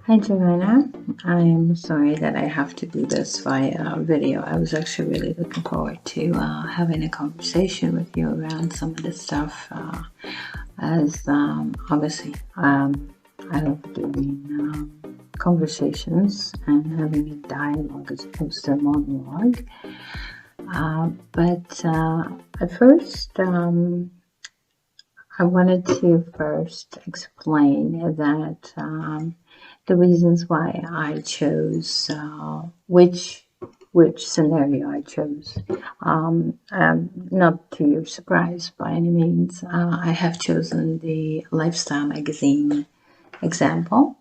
Hi Joanna, I'm sorry that I have to do this via video. I was actually really looking forward to having a conversation with you around some of this stuff, as obviously I love doing conversations and having a dialogue as opposed to a monologue. But at first, I wanted to first explain that the reasons why I chose which scenario I chose. Not to your surprise by any means, I have chosen the lifestyle magazine example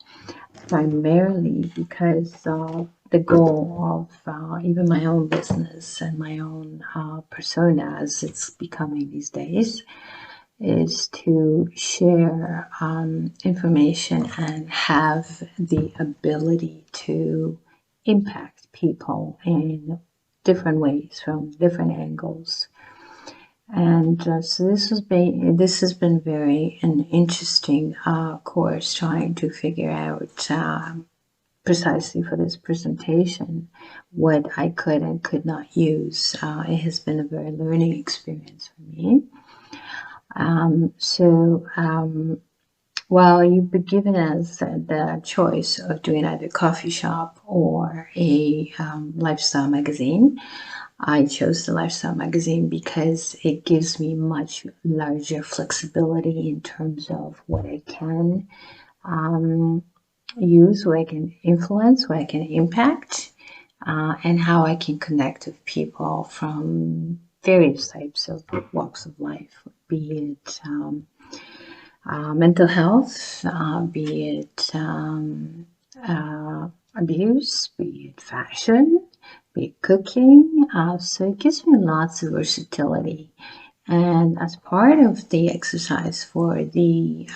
primarily because the goal of even my own business and my own persona, as it's becoming these days, is to share information and have the ability to impact people in different ways from different angles. And so this has been very an interesting course trying to figure out precisely for this presentation what I could and could not use. It has been a very learning experience for me. While you've been given us the choice of doing either coffee shop or a lifestyle magazine, I chose the lifestyle magazine because it gives me much larger flexibility in terms of what I can use, what I can influence, what I can impact, and how I can connect with people from various types of walks of life, be it mental health, be it abuse, be it fashion, be it cooking. So it gives me lots of versatility. And as part of the exercise for the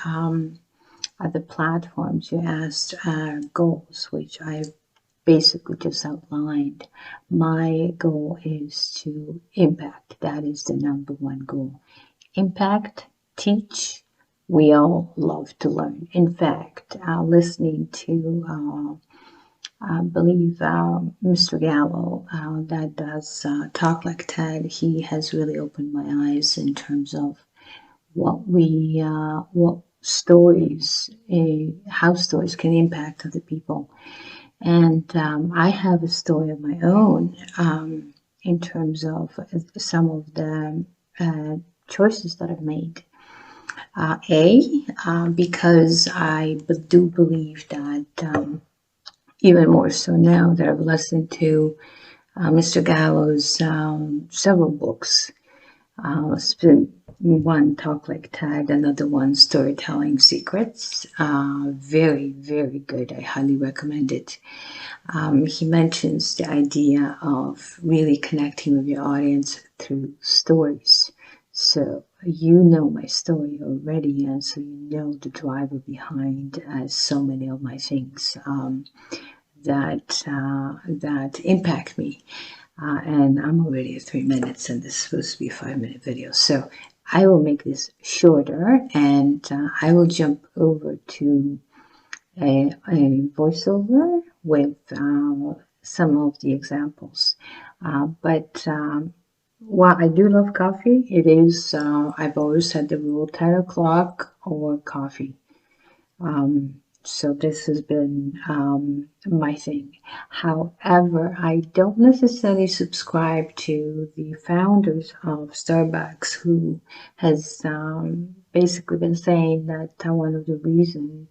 other platforms, you asked goals, which I basically just outlined. My goal is to impact. That is the number one goal. Impact, teach. We all love to learn. In fact, listening to, I believe, Mr. Gallo that does Talk Like Ted, he has really opened my eyes in terms of what stories, how stories can impact other people. And I have a story of my own in terms of some of the choices that I've made. Because I do believe that even more so now that I've listened to Mr. Gallo's several books. One, Talk Like Ted, another one, Storytelling Secrets. Very, very good. I highly recommend it. He mentions the idea of really connecting with your audience through stories. So you know my story already, and so you know the driver behind so many of my things that impact me. And I'm already at 3 minutes, and this is supposed to be a 5-minute video. So I will make this shorter, and I will jump over to a voiceover with some of the examples. But while I do love coffee, it is, I've always had the rule 10 o'clock or coffee. So this has been my thing. However, I don't necessarily subscribe to the founders of Starbucks, who has basically been saying that one of the reasons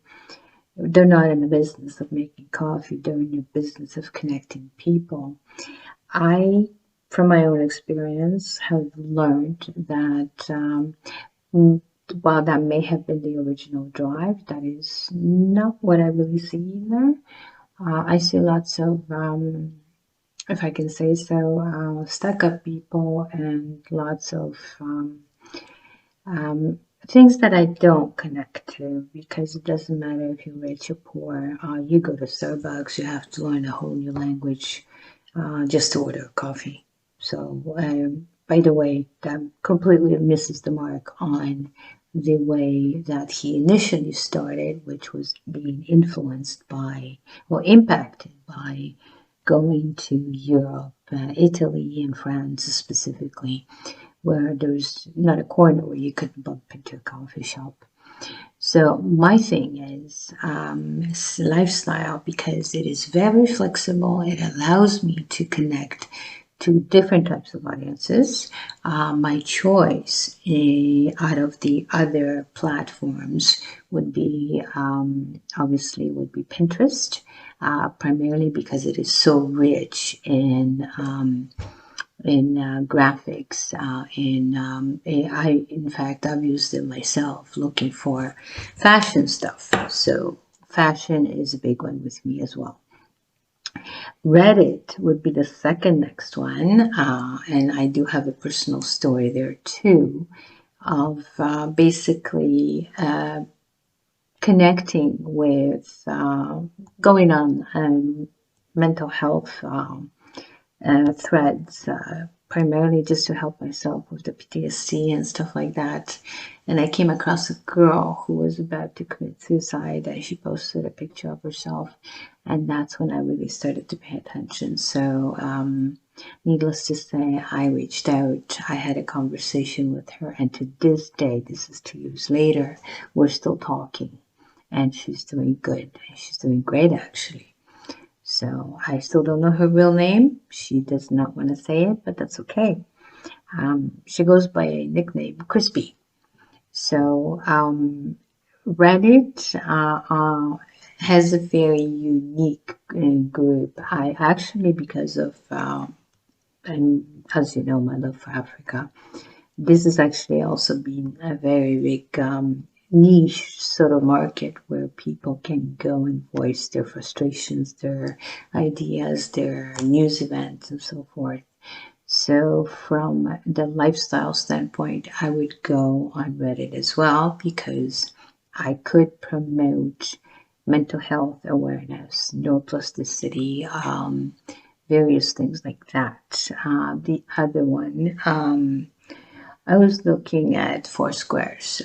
they're not in the business of making coffee, they're in the business of connecting people. I, from my own experience, have learned that while that may have been the original drive, that is not what I really see in there. I see lots of, if I can say so, stuck-up people and lots of things that I don't connect to, because it doesn't matter if you're rich or poor. You go to Starbucks, you have to learn a whole new language just to order coffee. So by the way, that completely misses the mark on the way that he initially started, which was being influenced by or impacted by going to Europe, Italy and France specifically, where there's not a corner where you could bump into a coffee shop. So my thing is lifestyle, because it is very flexible. It allows me to connect to different types of audiences. My choice out of the other platforms would be obviously would be Pinterest, primarily because it is so rich in graphics. In fact, I've used it myself looking for fashion stuff. So fashion is a big one with me as well. Reddit would be the second next one, and I do have a personal story there too, of basically connecting with going on mental health threads, primarily just to help myself with the PTSD and stuff like that. And I came across a girl who was about to commit suicide, and she posted a picture of herself, and that's when I really started to pay attention. So needless to say, I reached out, I had a conversation with her, and to this day, this is 2 years later, we're still talking, and she's doing good. She's doing great, actually. So I still don't know her real name. She does not want to say it, but that's okay. She goes by a nickname, Crispy. So Reddit has a very unique group. I actually, because of, and as you know, my love for Africa, this has actually also been a very big niche sort of market where people can go and voice their frustrations, their ideas, their news events, and so forth. So from the lifestyle standpoint, I would go on Reddit as well, because I could promote mental health awareness, neuroplasticity, various things like that. The other one, I was looking at Foursquares,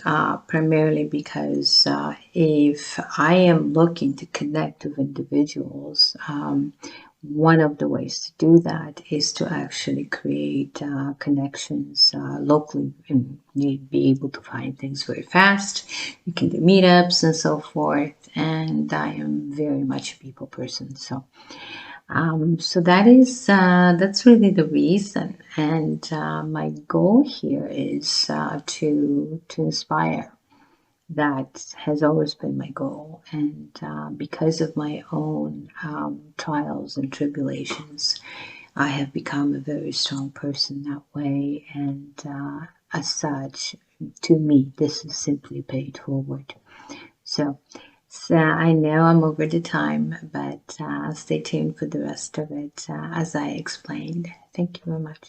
primarily because if I am looking to connect with individuals, one of the ways to do that is to actually create connections locally, and you'd be able to find things very fast. You can do meetups and so forth, and I am very much a people person, so that's really the reason, and my goal here is to inspire. That has always been my goal, and because of my own trials and tribulations, I have become a very strong person that way, and as such, to me, this is simply paid forward. So I know I'm over the time, but stay tuned for the rest of it as I explained. Thank you very much.